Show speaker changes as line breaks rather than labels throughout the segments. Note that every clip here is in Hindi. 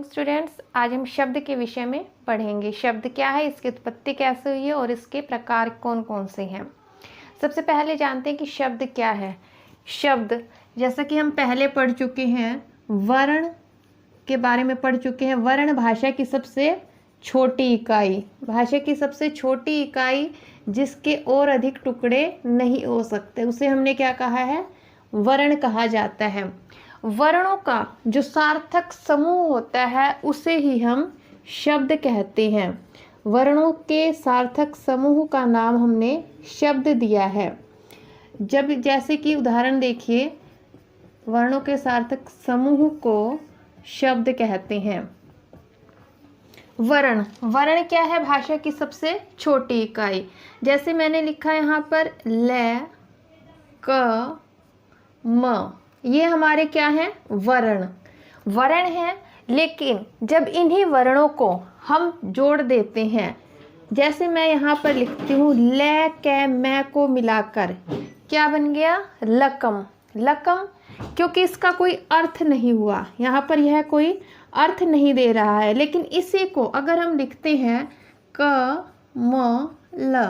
स्टूडेंट्स, आज हम शब्द के विषय में पढ़ेंगे। शब्द क्या है, इसकी उत्पत्ति कैसे हुई है और इसके प्रकार कौन कौन से हैं। सबसे पहले जानते हैं कि शब्द क्या है। शब्द, जैसा कि हम पहले पढ़ चुके हैं, वर्ण के बारे में पढ़ चुके हैं। वर्ण भाषा की सबसे छोटी इकाई, भाषा की सबसे छोटी इकाई जिसके और अधिक टुकड़े नहीं हो सकते, उसे हमने क्या कहा है, वर्ण कहा जाता है। वर्णों का जो सार्थक समूह होता है उसे ही हम शब्द कहते हैं। वर्णों के सार्थक समूह का नाम हमने शब्द दिया है। जब जैसे कि उदाहरण देखिए, वर्णों के सार्थक समूह को शब्द कहते हैं। वर्ण, वर्ण क्या है, भाषा की सबसे छोटी इकाई। जैसे मैंने लिखा यहाँ पर ल, क, म, ये हमारे क्या हैं, वर्ण। वर्ण हैं, लेकिन जब इन्हीं वर्णों को हम जोड़ देते हैं, जैसे मैं यहाँ पर लिखती हूँ ल, क, मैं को मिलाकर क्या बन गया, लकम। लकम, क्योंकि इसका कोई अर्थ नहीं हुआ, यहाँ पर यह कोई अर्थ नहीं दे रहा है। लेकिन इसी को अगर हम लिखते हैं क, म, ल,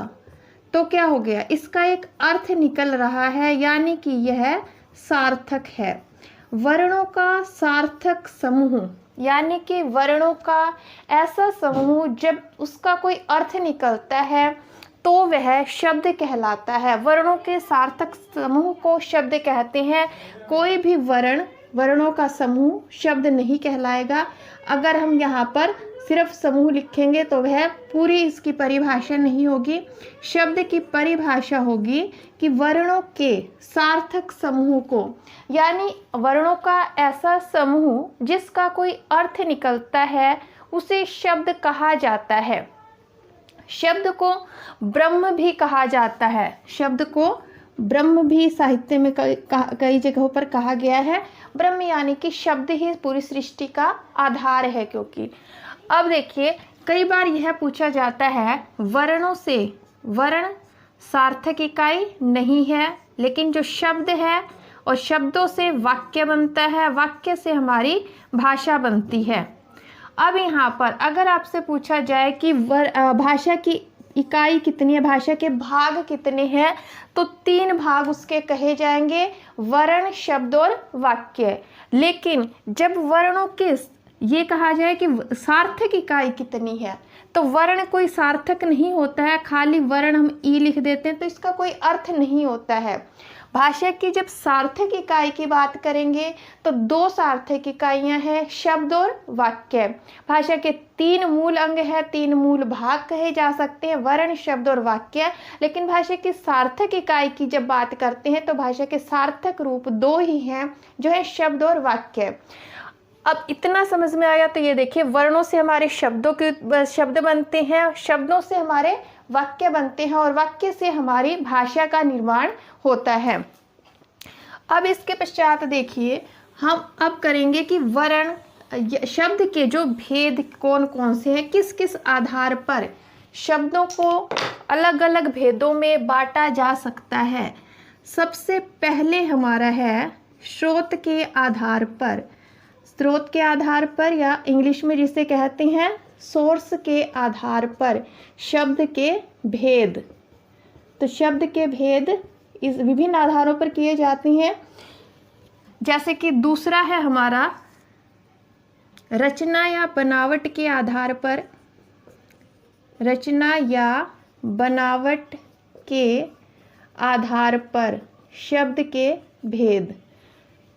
तो क्या हो गया, इसका एक अर्थ निकल रहा है, यानी कि यह सार्थक है। वर्णों का सार्थक समूह, यानी कि वर्णों का ऐसा समूह जब उसका कोई अर्थ निकलता है तो वह शब्द कहलाता है। वर्णों के सार्थक समूह को शब्द कहते हैं। कोई भी वर्णों का समूह शब्द नहीं कहलाएगा। अगर हम यहाँ पर सिर्फ समूह लिखेंगे तो वह पूरी इसकी परिभाषा नहीं होगी। शब्द की परिभाषा होगी कि वर्णों के सार्थक समूह को, यानी वर्णों का ऐसा समूह जिसका कोई अर्थ निकलता है उसे शब्द कहा जाता है। शब्द को ब्रह्म भी कहा जाता है। शब्द को ब्रह्म भी साहित्य में कई जगहों पर कहा गया है। ब्रह्म यानी कि शब्द ही पूरी सृष्टि का आधार है। क्योंकि अब देखिए, कई बार यह पूछा जाता है, वर्णों से, वर्ण सार्थक इकाई नहीं है, लेकिन जो शब्द है और शब्दों से वाक्य बनता है, वाक्य से हमारी भाषा बनती है। अब यहाँ पर अगर आपसे पूछा जाए कि भाषा की इकाई कितनी है, भाषा के भाग कितने हैं, तो 3 भाग उसके कहे जाएंगे, वर्ण, शब्द और वाक्य। लेकिन जब वर्णों के ये कहा जाए कि सार्थक इकाई कितनी है, तो वर्ण कोई सार्थक नहीं होता है। खाली वर्ण हम ई लिख देते हैं तो इसका कोई अर्थ नहीं होता है। भाषा की जब सार्थक इकाई की बात करेंगे तो 2 सार्थक इकाइयां हैं, शब्द और वाक्य। भाषा के 3 मूल अंग है, 3 मूल भाग कहे जा सकते हैं, वर्ण, शब्द और वाक्य। लेकिन भाषा की सार्थक इकाई की जब बात करते हैं तो भाषा के सार्थक रूप 2 ही हैं, जो है शब्द और वाक्य। अब इतना समझ में आया तो ये देखिए, वर्णों से हमारे शब्द बनते हैं, शब्दों से हमारे वाक्य बनते हैं और वाक्य से हमारी भाषा का निर्माण होता है। अब इसके पश्चात देखिए, हम अब करेंगे कि वर्ण शब्द के जो भेद कौन कौन से हैं, किस किस आधार पर शब्दों को अलग अलग भेदों में बांटा जा सकता है। सबसे पहले हमारा है स्रोत के आधार पर। स्रोत के आधार पर, या इंग्लिश में जिसे कहते हैं सोर्स के आधार पर शब्द के भेद। तो शब्द के भेद इस विभिन्न आधारों पर किए जाते हैं। जैसे कि दूसरा है हमारा रचना या बनावट के आधार पर, रचना या बनावट के आधार पर शब्द के भेद।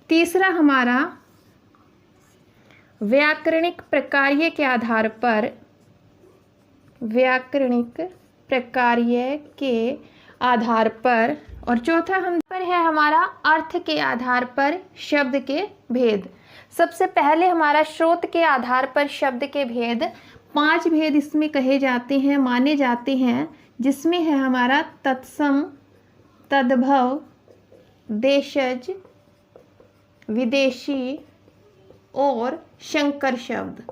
तीसरा हमारा व्याकरणिक प्रकार्य के आधार पर, व्याकरणिक प्रकार्य के आधार पर। और चौथा हम पर है हमारा अर्थ के आधार पर शब्द के भेद। सबसे पहले हमारा स्रोत के आधार पर शब्द के भेद। 5 भेद इसमें कहे जाते हैं, माने जाते हैं, जिसमें है हमारा तत्सम, तद्भव, देशज, विदेशी और शंकर शब्द।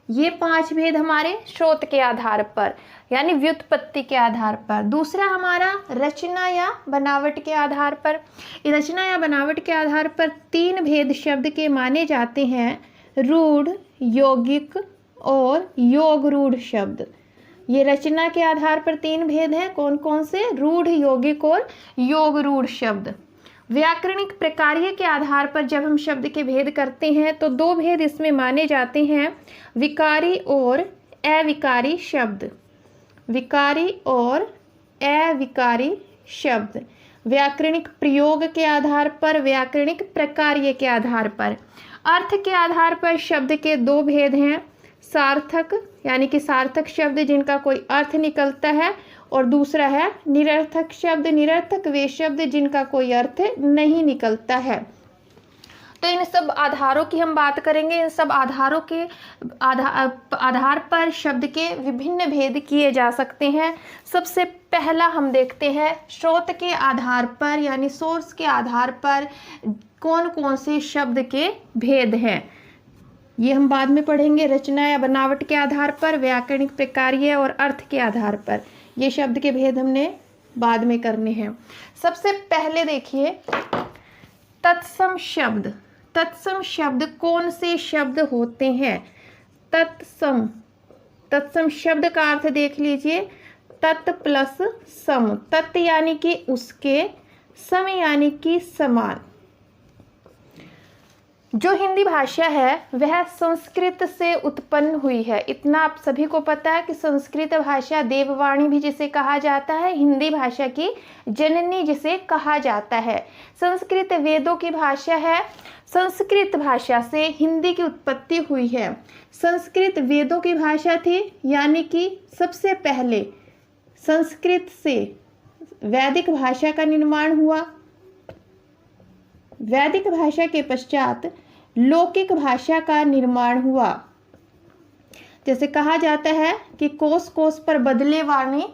ये 5 भेद हमारे स्रोत के आधार पर यानी व्युत्पत्ति के आधार पर। दूसरा हमारा रचना या बनावट के आधार पर। रचना या बनावट के आधार पर 3 भेद शब्द के माने जाते हैं, रूढ़, यौगिक और योग रूढ़ शब्द। ये रचना के आधार पर 3 भेद हैं, कौन कौन से? रूढ़, यौगिक और योग रूढ़ शब्द। व्याकरणिक प्रकार्य के आधार पर जब हम शब्द के भेद करते हैं तो 2 भेद इसमें माने जाते हैं, विकारी और अविकारी शब्द। विकारी और अविकारी शब्द। व्याकरणिक प्रयोग के आधार पर, व्याकरणिक प्रकार्य के आधार पर। अर्थ के आधार पर शब्द के 2 भेद हैं, सार्थक यानी कि सार्थक शब्द जिनका कोई अर्थ निकलता है, और दूसरा है निरर्थक शब्द। निरर्थक वे शब्द जिनका कोई अर्थ नहीं निकलता है। तो इन सब आधारों की हम बात करेंगे। इन सब आधारों के आधार पर शब्द के विभिन्न भेद किए जा सकते हैं। सबसे पहला हम देखते हैं स्रोत के आधार पर यानी सोर्स के आधार पर कौन कौन से शब्द के भेद हैं। ये हम बाद में पढ़ेंगे। रचना या बनावट के आधार पर, व्याकरणिक प्रकार्य और अर्थ के आधार पर ये शब्द के भेद हमने बाद में करने हैं। सबसे पहले देखिए तत्सम शब्द। तत्सम शब्द कौन से शब्द होते हैं? तत्सम, तत्सम शब्द का अर्थ देख लीजिए, तत् प्लस सम। तत् यानी कि उसके, सम यानी कि समान। जो हिंदी भाषा है वह संस्कृत से उत्पन्न हुई है। इतना आप सभी को पता है कि संस्कृत भाषा देववाणी भी जिसे कहा जाता है, हिंदी भाषा की जननी जिसे कहा जाता है। संस्कृत वेदों की भाषा है। संस्कृत भाषा से हिंदी की उत्पत्ति हुई है। संस्कृत वेदों की भाषा थी यानी कि सबसे पहले संस्कृत से वैदिक भाषा का निर्माण हुआ। वैदिक भाषा के पश्चात लौकिक भाषा का निर्माण हुआ। जैसे कहा जाता है कि कोस कोस पर बदले वाणी,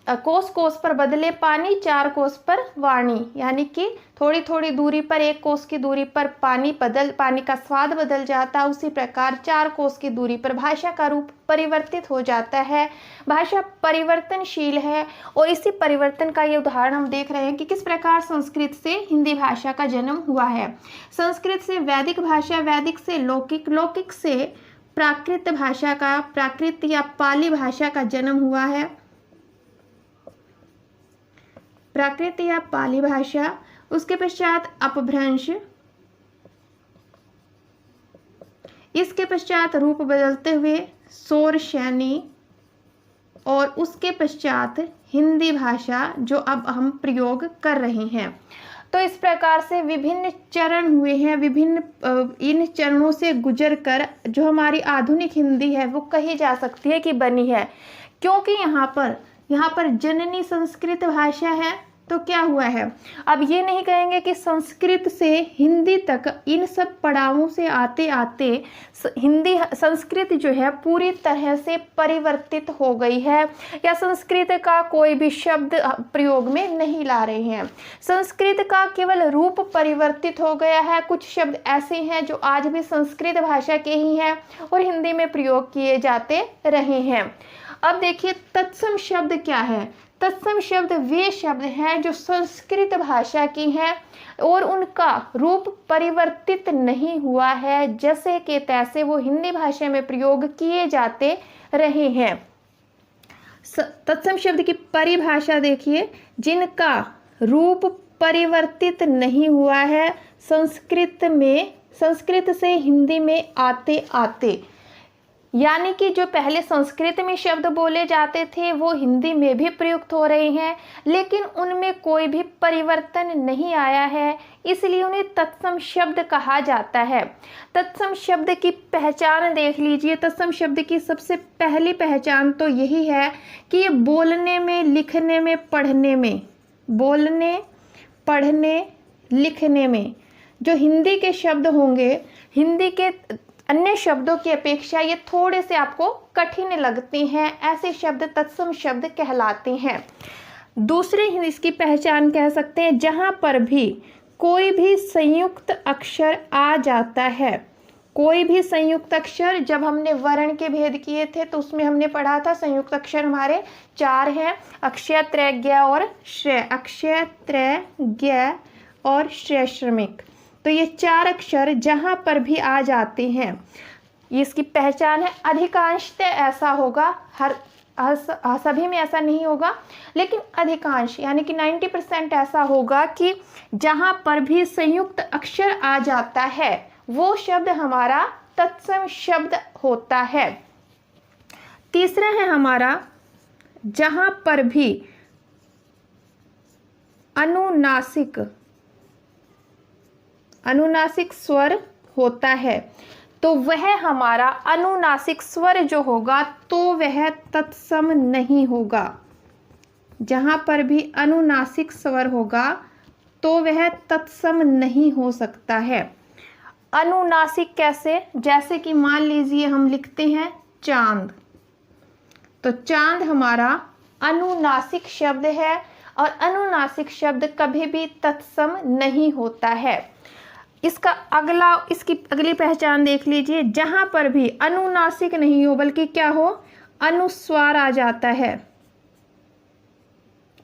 कोस कोस पर बदले पानी, 4 कोस पर वाणी, यानी कि थोड़ी थोड़ी दूरी पर, 1 कोस की दूरी पर पानी का स्वाद बदल जाता। उसी प्रकार 4 कोस की दूरी पर भाषा का रूप परिवर्तित हो जाता है। भाषा परिवर्तनशील है और इसी परिवर्तन का ये उदाहरण हम देख रहे हैं कि किस प्रकार संस्कृत से हिंदी भाषा का जन्म हुआ है। संस्कृत से वैदिक भाषा, वैदिक से लौकिक, लौकिक से प्राकृत भाषा का, प्राकृत या पाली भाषा का जन्म हुआ है। प्राकृत या पाली भाषा, उसके पश्चात अपभ्रंश, इसके पश्चात रूप बदलते हुए शौरसेनी और उसके पश्चात हिंदी भाषा जो अब हम प्रयोग कर रहे हैं। तो इस प्रकार से विभिन्न चरण हुए हैं। विभिन्न इन चरणों से गुजरकर जो हमारी आधुनिक हिंदी है वो कही जा सकती है कि बनी है। क्योंकि यहाँ पर जननी संस्कृत भाषा है तो क्या हुआ है, अब ये नहीं कहेंगे कि संस्कृत से हिंदी तक इन सब पड़ावों से आते आते हिंदी संस्कृत जो है पूरी तरह से परिवर्तित हो गई है, या संस्कृत का कोई भी शब्द प्रयोग में नहीं ला रहे हैं। संस्कृत का केवल रूप परिवर्तित हो गया है। कुछ शब्द ऐसे हैं जो आज भी संस्कृत भाषा के ही हैं और हिंदी में प्रयोग किए जाते रहे हैं। अब देखिए तत्सम शब्द क्या है। तत्सम शब्द वे शब्द हैं जो संस्कृत भाषा की हैं और उनका रूप परिवर्तित नहीं हुआ है, जैसे के तैसे वो हिंदी भाषा में प्रयोग किए जाते रहे हैं। तत्सम शब्द की परिभाषा देखिए, जिनका रूप परिवर्तित नहीं हुआ है संस्कृत से हिंदी में आते आते, यानी कि जो पहले संस्कृत में शब्द बोले जाते थे वो हिंदी में भी प्रयुक्त हो रहे हैं, लेकिन उनमें कोई भी परिवर्तन नहीं आया है, इसलिए उन्हें तत्सम शब्द कहा जाता है। तत्सम शब्द की पहचान देख लीजिए। तत्सम शब्द की सबसे पहली पहचान तो यही है कि ये बोलने में, लिखने में, पढ़ने में, बोलने, पढ़ने, लिखने में जो हिंदी के शब्द होंगे, हिंदी के अन्य शब्दों की अपेक्षा ये थोड़े से आपको कठिन लगते हैं, ऐसे शब्द तत्सम शब्द कहलाते हैं। दूसरे इसकी पहचान कह सकते हैं, जहाँ पर भी कोई भी संयुक्त अक्षर आ जाता है, कोई भी संयुक्त अक्षर, जब हमने वर्ण के भेद किए थे तो उसमें हमने पढ़ा था संयुक्त अक्षर हमारे 4 हैं, अक्षय, त्रय, ज्ञ और श्रेय। अक्षय, त्रय, ज्ञ और श्रेय श्रमिक। तो ये 4 अक्षर जहाँ पर भी आ जाते हैं, ये इसकी पहचान है। अधिकांशतः ऐसा होगा, हर सभी में ऐसा नहीं होगा, लेकिन अधिकांश यानी कि 90% ऐसा होगा कि जहाँ पर भी संयुक्त अक्षर आ जाता है वो शब्द हमारा तत्सम शब्द होता है। तीसरा है हमारा जहाँ पर भी अनुनासिक स्वर होता है तो वह हमारा अनुनासिक स्वर जो होगा तो वह तत्सम नहीं होगा। जहाँ पर भी अनुनासिक स्वर होगा तो वह तत्सम नहीं हो सकता है। अनुनासिक कैसे? जैसे कि मान लीजिए हम लिखते हैं चांद, तो चांद हमारा अनुनासिक शब्द है और अनुनासिक शब्द कभी भी तत्सम नहीं होता है। इसकी अगली पहचान देख लीजिए, जहाँ पर भी अनुनासिक नहीं हो बल्कि क्या हो, अनुस्वार आ जाता है।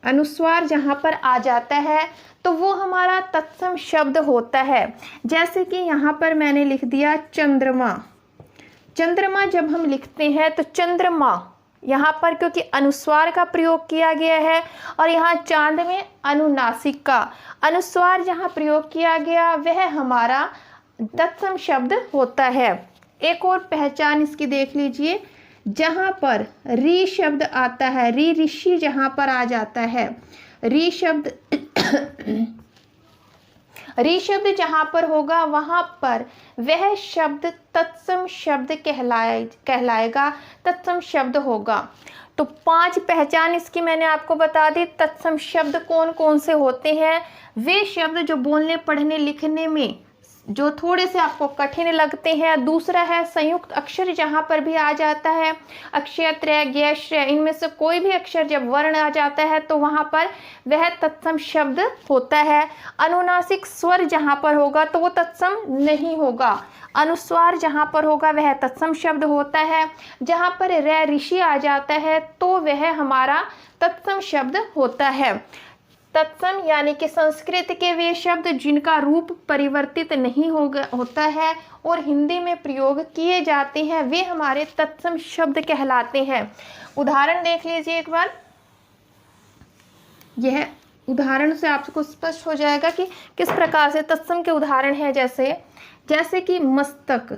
अनुस्वार जहाँ पर आ जाता है तो वो हमारा तत्सम शब्द होता है। जैसे कि यहाँ पर मैंने लिख दिया चंद्रमा। चंद्रमा जब हम लिखते हैं तो चंद्रमा यहाँ पर क्योंकि अनुस्वार का प्रयोग किया गया है और यहाँ चांद में अनुनासिक का अनुस्वार जहाँ प्रयोग किया गया वह हमारा तत्सम शब्द होता है। एक और पहचान इसकी देख लीजिए, जहाँ पर री शब्द आता है, री ऋषि जहाँ पर आ जाता है, री शब्द जहाँ पर होगा वहाँ पर वह शब्द तत्सम शब्द कहलाएगा, तत्सम शब्द होगा। तो 5 पहचान इसकी मैंने आपको बता दी। तत्सम शब्द कौन कौन से होते हैं? वे शब्द जो बोलने, पढ़ने, लिखने में जो थोड़े से आपको कठिन लगते हैं। दूसरा है संयुक्त अक्षर जहाँ पर भी आ जाता है, अक्षय, त्रय, ज्ञ, श्रेय, इनमें से कोई भी अक्षर जब वर्ण आ जाता है तो वहाँ पर वह तत्सम शब्द होता है। अनुनासिक स्वर जहाँ पर होगा तो वो तत्सम नहीं होगा। अनुस्वार जहाँ पर होगा वह तत्सम शब्द होता है। जहाँ पर रै ऋषि आ जाता है तो वह हमारा तत्सम शब्द होता है। तत्सम यानी कि संस्कृत के वे शब्द जिनका रूप परिवर्तित नहीं होता है और हिंदी में प्रयोग किए जाते हैं वे हमारे तत्सम शब्द कहलाते हैं। उदाहरण देख लीजिए एक बार, यह उदाहरण से आपको स्पष्ट हो जाएगा कि किस प्रकार से तत्सम के उदाहरण हैं। जैसे कि मस्तक,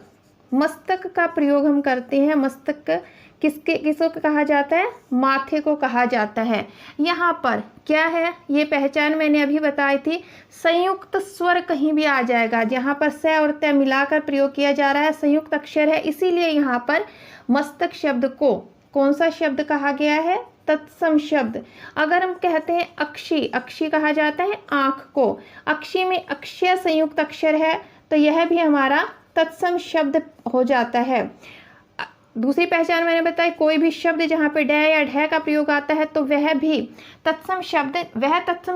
मस्तक का प्रयोग हम करते हैं। मस्तक किसको कहा जाता है? माथे को कहा जाता है। यहाँ पर क्या है, ये पहचान मैंने अभी बताई थी। संयुक्त स्वर कहीं भी आ जाएगा, जहाँ पर स और त मिलाकर प्रयोग किया जा रहा है, संयुक्त अक्षर है, इसीलिए यहाँ पर मस्तक शब्द को कौन सा शब्द कहा गया है? तत्सम शब्द। अगर हम कहते हैं अक्षी, अक्षी कहा जाता है आँख को, अक्षी में अक्षय संयुक्त अक्षर है तो यह भी हमारा तत्सम शब्द हो जाता है। दूसरी पहचान मैंने बताई, कोई भी शब्द जहाँ पे ड या ढ का प्रयोग आता है तो वह तत्सम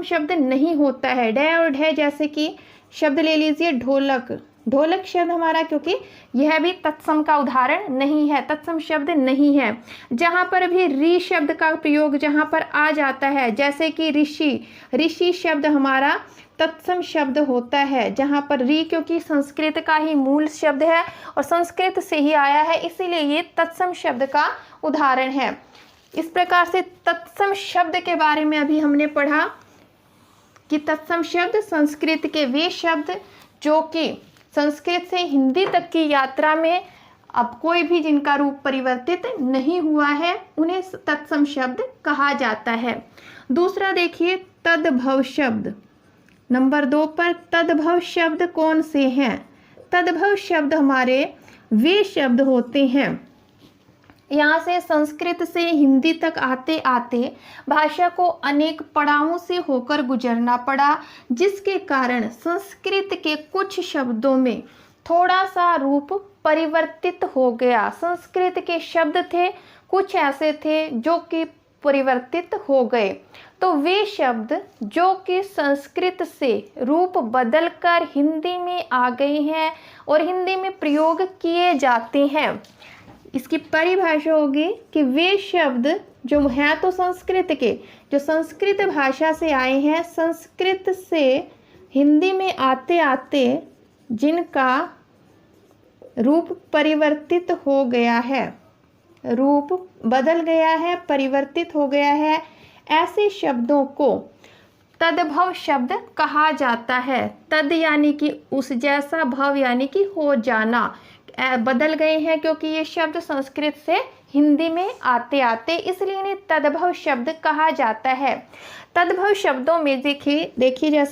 शब्द नहीं होता है। ड और ढ, जैसे कि शब्द ले लीजिए ढोलक, ढोलक शब्द हमारा, क्योंकि यह भी तत्सम का उदाहरण नहीं है, तत्सम शब्द नहीं है। जहाँ पर भी री शब्द का प्रयोग जहाँ पर आ जाता है, जैसे कि ऋषि, ऋषि शब्द हमारा तत्सम शब्द होता है। जहाँ पर री क्योंकि संस्कृत का ही मूल शब्द है और संस्कृत से ही आया है, इसीलिए ये तत्सम शब्द का उदाहरण है। इस प्रकार से तत्सम शब्द के बारे में अभी हमने पढ़ा कि तत्सम शब्द संस्कृत के वे शब्द जो कि संस्कृत से हिंदी तक की यात्रा में अब कोई भी जिनका रूप परिवर्तित नहीं हुआ है उन्हें तत्सम शब्द कहा जाता है। दूसरा देखिए तद्भव शब्द। नंबर 2 पर तद्भव शब्द कौन से हैं? तद्भव शब्द हमारे वे शब्द होते हैं, यहाँ से संस्कृत से हिंदी तक आते आते भाषा को अनेक पड़ावों से होकर गुजरना पड़ा, जिसके कारण संस्कृत के कुछ शब्दों में थोड़ा सा रूप परिवर्तित हो गया। संस्कृत के शब्द थे कुछ ऐसे थे जो कि परिवर्तित हो गए। तो वे शब्द जो कि संस्कृत से रूप बदलकर हिंदी में आ गए हैं और हिंदी में प्रयोग किए जाते हैं, इसकी परिभाषा होगी कि वे शब्द जो हैं तो संस्कृत के, जो संस्कृत भाषा से आए हैं, संस्कृत से हिंदी में आते आते जिनका रूप परिवर्तित हो गया है, रूप बदल गया है, परिवर्तित हो गया है, ऐसे शब्दों को तद्भव शब्द कहा जाता है। तद यानी कि उस जैसा, भव यानी कि हो जाना, बदल गए हैं क्योंकि ये शब्द संस्कृत से हिंदी में आते आते, इसलिए इन्हें तद्भव शब्द कहा जाता है। तद्भव शब्दों में देखिए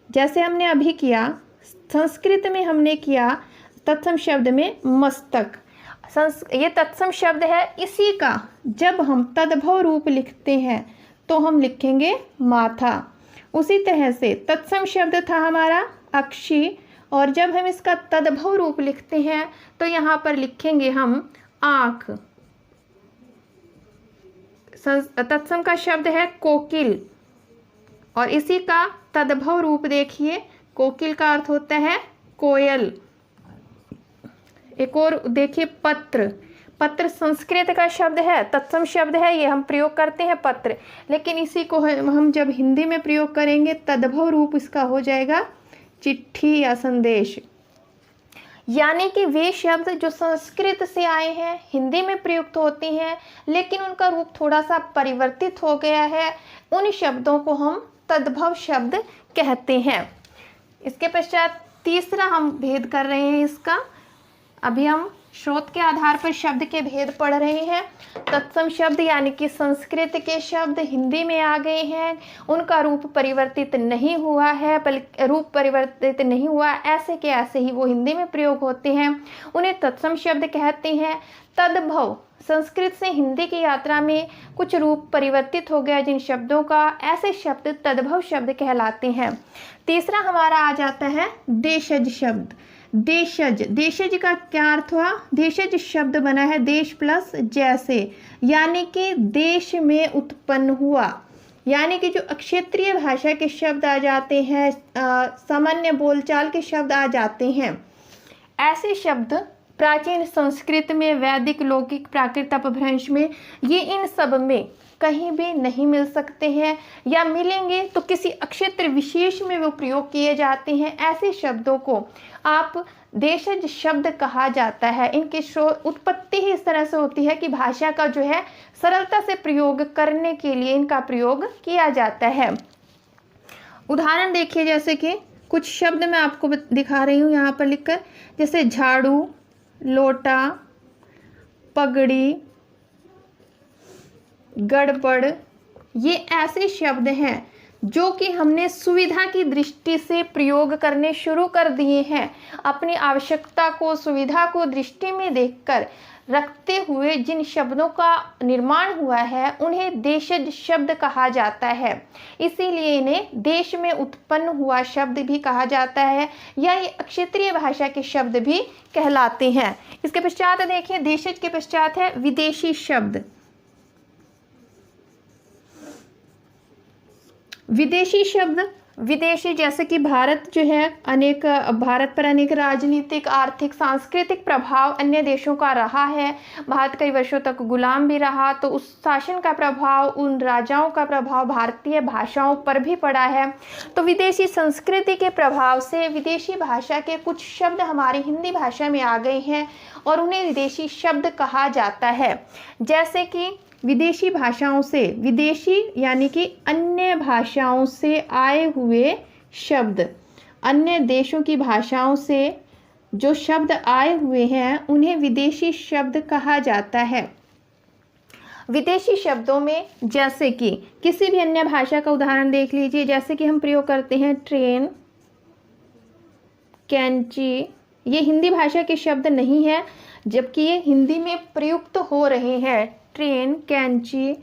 जैसे हमने अभी किया, संस्कृत में हमने किया तत्सम शब्द में मस्तक, ये तत्सम शब्द है। इसी का जब हम तद्भव रूप लिखते हैं तो हम लिखेंगे माथा। उसी तरह से तत्सम शब्द था हमारा अक्षी, और जब हम इसका तद्भव रूप लिखते हैं तो यहाँ पर लिखेंगे हम आँख। तत्सम का शब्द है कोकिल, और इसी का तद्भव रूप देखिए, कोकिल का अर्थ होता है कोयल। एक और देखिए पत्र, पत्र संस्कृत का शब्द है, तत्सम शब्द है, ये हम प्रयोग करते हैं पत्र, लेकिन इसी को हम जब हिंदी में प्रयोग करेंगे तद्भव रूप इसका हो जाएगा चिट्ठी या संदेश। यानी कि वे शब्द जो संस्कृत से आए हैं, हिंदी में प्रयुक्त होते हैं, लेकिन उनका रूप थोड़ा सा परिवर्तित हो गया है, उन शब्दों को हम तद्भव शब्द कहते हैं। इसके पश्चात तीसरा हम भेद कर रहे हैं इसका। अभी हम स्रोत के आधार पर शब्द के भेद पढ़ रहे हैं। तत्सम शब्द यानी कि संस्कृत के शब्द हिंदी में आ गए हैं, उनका रूप परिवर्तित नहीं हुआ है, बल्कि रूप परिवर्तित नहीं हुआ, ऐसे के ऐसे ही वो हिंदी में प्रयोग होते हैं, उन्हें तत्सम शब्द कहते हैं। तद्भव संस्कृत से हिंदी की यात्रा में कुछ रूप परिवर्तित हो गया जिन शब्दों का, ऐसे शब्द तद्भव शब्द कहलाते हैं। तीसरा हमारा आ जाता है देशज शब्द। देशज, देशज का क्या अर्थ हुआ? देशज शब्द बना है देश प्लस जैसे, यानी कि देश में उत्पन्न हुआ, यानी कि जो क्षेत्रीय भाषा के शब्द आ जाते हैं, सामान्य बोलचाल के शब्द आ जाते हैं, ऐसे शब्द प्राचीन संस्कृत में, वैदिक, लौकिक, प्राकृत, अपभ्रंश में, ये इन सब में कहीं भी नहीं मिल सकते हैं, या मिलेंगे तो किसी क्षेत्र विशेष में वो प्रयोग किए जाते हैं। ऐसे शब्दों को आप देशज शब्द कहा जाता है। इनकी उत्पत्ति ही इस तरह से होती है कि भाषा का जो है सरलता से प्रयोग करने के लिए इनका प्रयोग किया जाता है। उदाहरण देखिए, जैसे कि कुछ शब्द मैं आपको दिखा रही हूँ यहाँ पर लिखकर, जैसे झाड़ू, लोटा, पगड़ी, गड़बड़, ये ऐसे शब्द हैं जो कि हमने सुविधा की दृष्टि से प्रयोग करने शुरू कर दिए हैं। अपनी आवश्यकता को, सुविधा को दृष्टि में देखकर रखते हुए जिन शब्दों का निर्माण हुआ है उन्हें देशज शब्द कहा जाता है। इसीलिए इन्हें देश में उत्पन्न हुआ शब्द भी कहा जाता है, या ये क्षेत्रीय भाषा के शब्द भी कहलाते हैं। इसके पश्चात देखिए, देशज के पश्चात है विदेशी शब्द। विदेशी शब्द, विदेशी जैसे कि भारत जो है भारत पर अनेक राजनीतिक, आर्थिक, सांस्कृतिक प्रभाव अन्य देशों का रहा है। भारत कई वर्षों तक गुलाम भी रहा, तो उस शासन का प्रभाव, उन राजाओं का प्रभाव भारतीय भाषाओं पर भी पड़ा है। तो विदेशी संस्कृति के प्रभाव से विदेशी भाषा के कुछ शब्द हमारी हिंदी भाषा में आ गए हैं और उन्हें विदेशी शब्द कहा जाता है। जैसे कि विदेशी भाषाओं से, विदेशी यानी कि अन्य भाषाओं से आए हुए शब्द, अन्य देशों की भाषाओं से जो शब्द आए हुए हैं उन्हें विदेशी शब्द कहा जाता है। विदेशी शब्दों में जैसे कि किसी भी अन्य भाषा का उदाहरण देख लीजिए, जैसे कि हम प्रयोग करते हैं ट्रेन, कैंची, ये हिंदी भाषा के शब्द नहीं है, जबकि ये हिंदी में प्रयुक्त हो रहे हैं। ट्रेन, कैंची,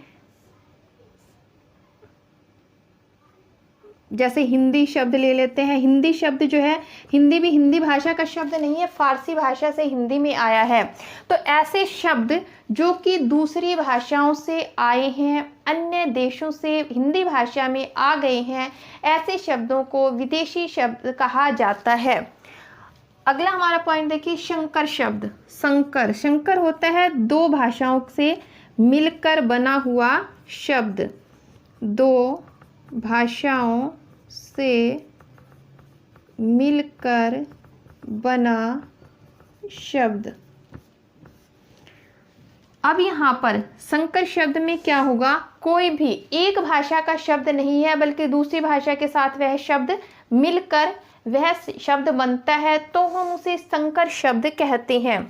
जैसे हिंदी शब्द ले लेते हैं। हिंदी शब्द जो है, हिंदी भी हिंदी भाषा का शब्द नहीं है, फारसी भाषा से हिंदी में आया है। तो ऐसे शब्द जो कि दूसरी भाषाओं से आए हैं, अन्य देशों से हिंदी भाषा में आ गए हैं, ऐसे शब्दों को विदेशी शब्द कहा जाता है। अगला हमारा पॉइंट देखिए, संकर शब्द। संकर, संकर होता है दो भाषाओं से मिलकर बना हुआ शब्द। दो भाषाओं से मिलकर बना शब्द। अब यहाँ पर संकर शब्द में क्या होगा, कोई भी एक भाषा का शब्द नहीं है, बल्कि दूसरी भाषा के साथ वह शब्द मिलकर वह शब्द बनता है, तो हम उसे संकर शब्द कहते हैं।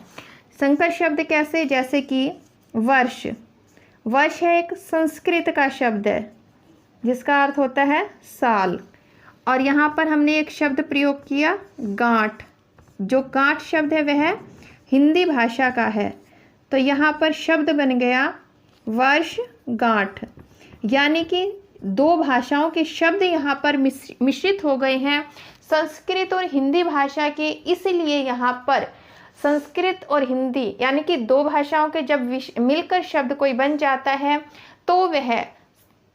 संकर शब्द कैसे, जैसे कि वर्ष। वर्ष है एक संस्कृत का शब्द है जिसका अर्थ होता है साल, और यहाँ पर हमने एक शब्द प्रयोग किया गांठ। जो गांठ शब्द है वह हिंदी भाषा का है, तो यहाँ पर शब्द बन गया वर्ष गांठ। यानी कि दो भाषाओं के शब्द यहाँ पर मिश्रित हो गए हैं, संस्कृत और हिंदी भाषा के। इसलिए यहाँ पर संस्कृत और हिंदी यानी कि दो भाषाओं के जब मिलकर शब्द कोई बन जाता है तो वह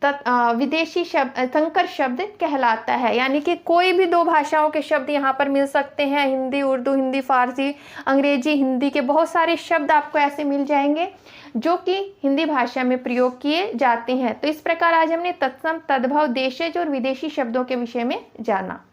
विदेशी शब्द संकर शब्द कहलाता है। यानी कि कोई भी दो भाषाओं के शब्द यहाँ पर मिल सकते हैं, हिंदी उर्दू, हिंदी फारसी, अंग्रेजी हिंदी के बहुत सारे शब्द आपको ऐसे मिल जाएंगे जो कि हिंदी भाषा में प्रयोग किए जाते हैं। तो इस प्रकार आज हमने तत्सम, तद्भव, देशज और विदेशी शब्दों के विषय में जाना।